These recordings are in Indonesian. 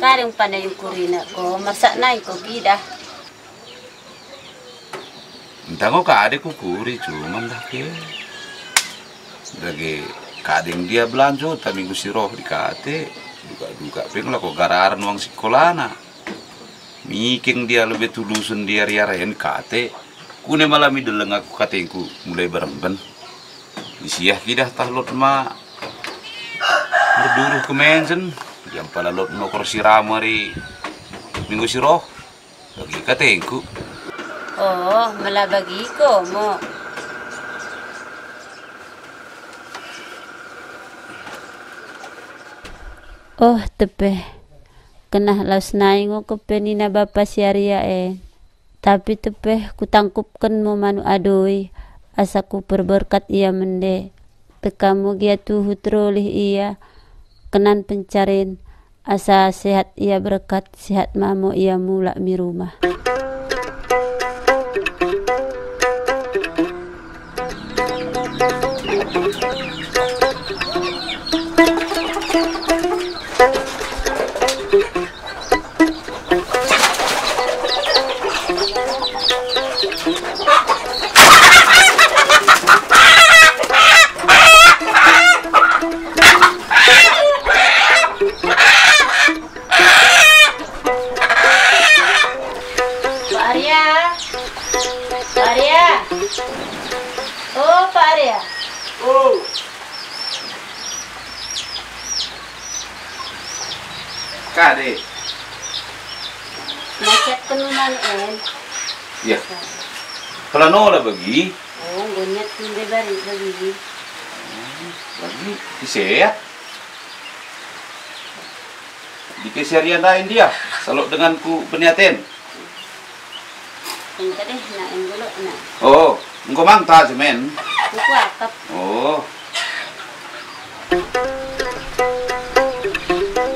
kadang pada yung kurina ko, masak na ko gida. Entah kok kade kukuri cuman dah ke. Lagi kadang dia belanja tapi minggu siroh di kate. Duga pengen lah kok gararan uang sekolah na. Miking dia lebih tulusun dia riarayan kate. Kune malam itu deleng aku katengku mulai beremben. Isiah kidah tahlot ma. Berduruh ke mensen. Yang pada lot nokor siramari minggu siroh. Lagi katengku. Oh, malah bagi ko mo. Oh, tepe. Kena laus naing ko penina bapa siaria Tapi tepe kutangkupkan mo manu adoi. Asaku berberkat ia mende. Pekamu gia tuhu trolih ia. Kenan pencarin. Asa sehat ia berkat. Sehat mamo ia mula mi rumah. Oh, Pak Arya. Oh. Kade. Macet penuman Ya. Pelano lah bagi. Oh, gonyet hindi bagi. Bagi disehat. Di keseharian lain dia. Salok dengan ku peniaten. Yang tadi nain dulu na. Oh, engkau mangta semen. Kuku akap. Oh.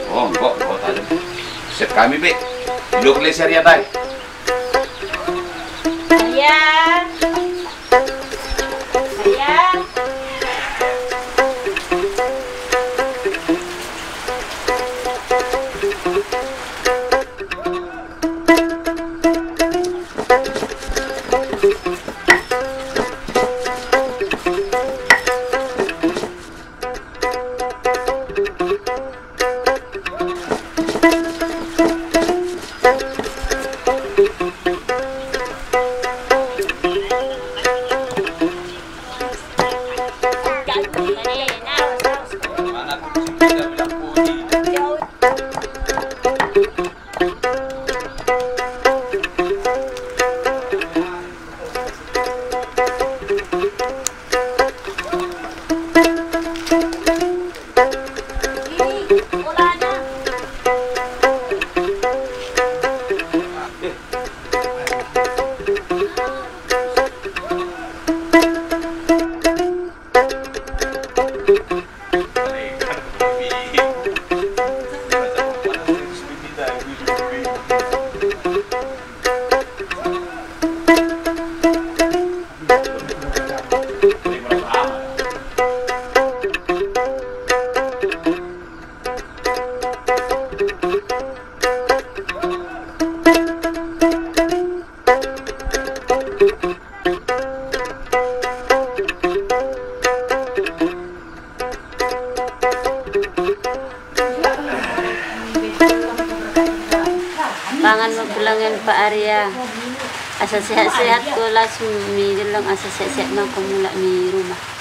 Oh, engkau tadi. Set kami be. Duduk keseharian lain. Arya. Arya. Pangan mo bilangin Pak Arya. Asa sehat-sehat ko langsung mi lang asa sehat-sehat man ko mula mi rumah.